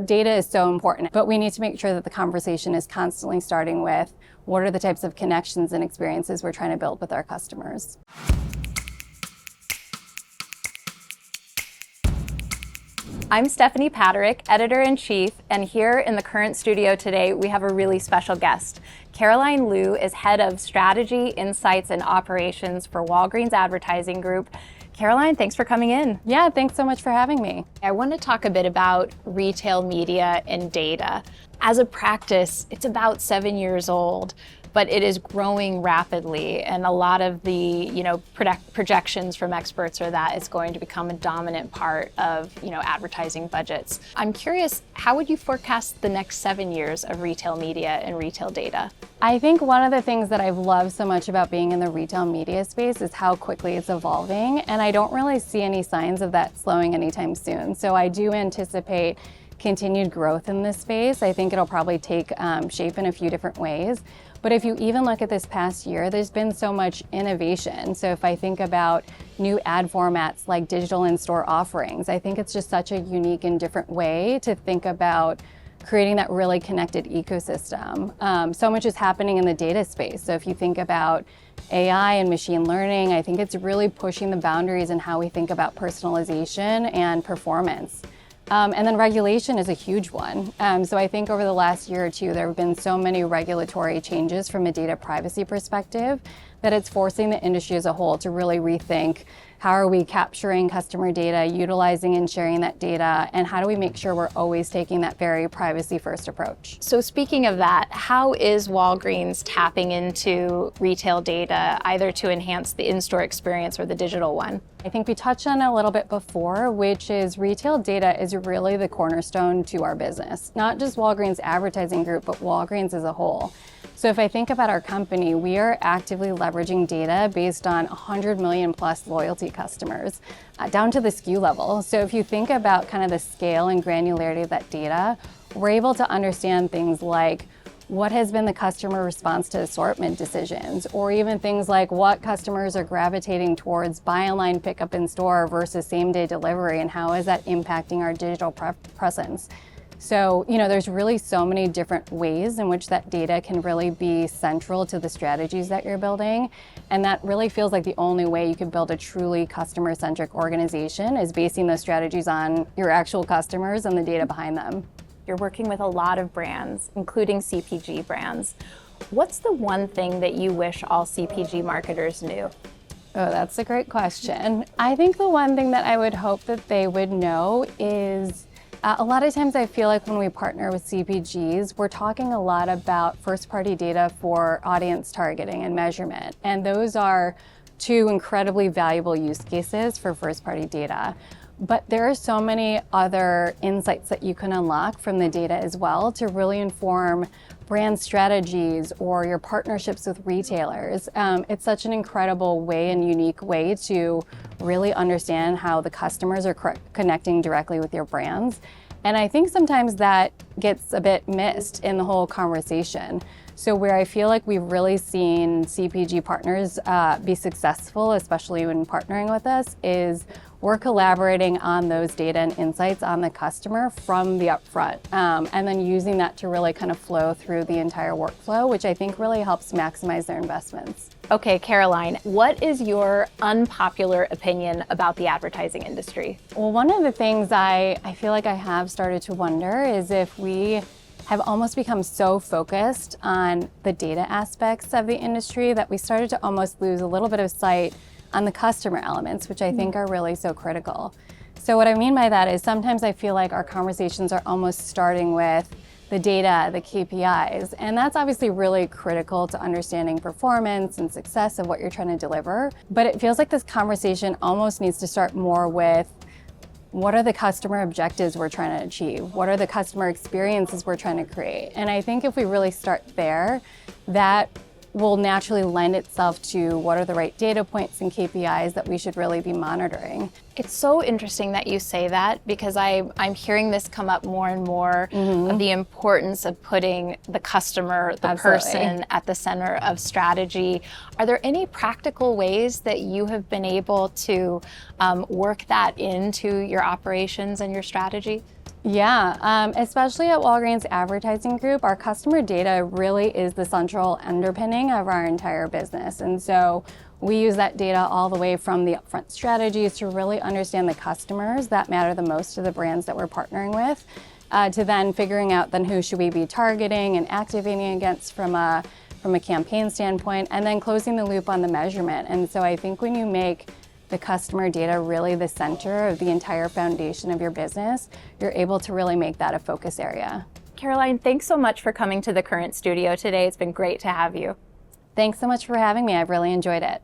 data is so important, but we need to make sure that the conversation is constantly starting with what are the types of connections and experiences we're trying to build with our customers. I'm Stephanie Paterick, Editor-in-Chief, and here in the Current studio today, we have a really special guest. Caroline Liu is Head of Strategy, Insights, and Operations for Walgreens Advertising Group. Caroline, thanks for coming in. Yeah, thanks so much for having me. I want to talk a bit about retail media and data. As a practice, it's about 7 years old, but it is growing rapidly, and a lot of the projections from experts are that it's going to become a dominant part of advertising budgets. I'm curious, how would you forecast the next 7 years of retail media and retail data? I think one of the things that I've loved so much about being in the retail media space is how quickly it's evolving, and I don't really see any signs of that slowing anytime soon. So I do anticipate continued growth in this space. I think it'll probably take shape in a few different ways. But if you even look at this past year, there's been so much innovation. So if I think about new ad formats like digital in-store offerings, I think it's just such a unique and different way to think about creating that really connected ecosystem. So much is happening in the data space. So if you think about AI and machine learning, I think it's really pushing the boundaries in how we think about personalization and performance. And then regulation is a huge one. So I think over the last year or two, there have been so many regulatory changes from a data privacy perspective that it's forcing the industry as a whole to really rethink how are we capturing customer data, utilizing and sharing that data, and how do we make sure we're always taking that very privacy-first approach. So speaking of that, how is Walgreens tapping into retail data, either to enhance the in-store experience or the digital one? I think we touched on it a little bit before, which is retail data is really the cornerstone to our business. Not just Walgreens Advertising Group, but Walgreens as a whole. So if I think about our company, we are actively leveraging data based on 100 million plus loyalty customers, down to the SKU level. So if you think about kind of the scale and granularity of that data, we're able to understand things like what has been the customer response to assortment decisions, or even things like what customers are gravitating towards buy online, pick up in store versus same day delivery, and how is that impacting our digital presence. So, there's really so many different ways in which that data can really be central to the strategies that you're building. And that really feels like the only way you can build a truly customer-centric organization is basing those strategies on your actual customers and the data behind them. You're working with a lot of brands, including CPG brands. What's the one thing that you wish all CPG marketers knew? Oh, that's a great question. I think the one thing that I would hope that they would know is a lot of times I feel like when we partner with CPGs, we're talking a lot about first-party data for audience targeting and measurement. And those are two incredibly valuable use cases for first-party data. But there are so many other insights that you can unlock from the data as well to really inform brand strategies or your partnerships with retailers. It's such an incredible way and unique way to really understand how the customers are connecting directly with your brands. And I think sometimes that gets a bit missed in the whole conversation. So where I feel like we've really seen CPG partners be successful, especially when partnering with us, is we're collaborating on those data and insights on the customer from the upfront, and then using that to really kind of flow through the entire workflow, which I think really helps maximize their investments. Okay, Caroline, what is your unpopular opinion about the advertising industry? Well, one of the things I feel like I have started to wonder is if we have almost become so focused on the data aspects of the industry that we started to almost lose a little bit of sight on the customer elements, which I think are really so critical. So what I mean by that is sometimes I feel like our conversations are almost starting with the data, the KPIs, and that's obviously really critical to understanding performance and success of what you're trying to deliver. But it feels like this conversation almost needs to start more with what are the customer objectives we're trying to achieve? What are the customer experiences we're trying to create? And I think if we really start there, that will naturally lend itself to what are the right data points and KPIs that we should really be monitoring. It's so interesting that you say that, because I'm hearing this come up more and more, of the importance of putting the customer, the person at the center of strategy. Are there any practical ways that you have been able to work that into your operations and your strategy? Yeah, especially at Walgreens Advertising Group, our customer data really is the central underpinning of our entire business. And so we use that data all the way from the upfront strategies to really understand the customers that matter the most to the brands that we're partnering with, to then figuring out then who should we be targeting and activating against from a campaign standpoint, and then closing the loop on the measurement. And so I think when you make the customer data really the center of the entire foundation of your business, you're able to really make that a focus area. Caroline, thanks so much for coming to the Current studio today. It's been great to have you. Thanks so much for having me. I've really enjoyed it.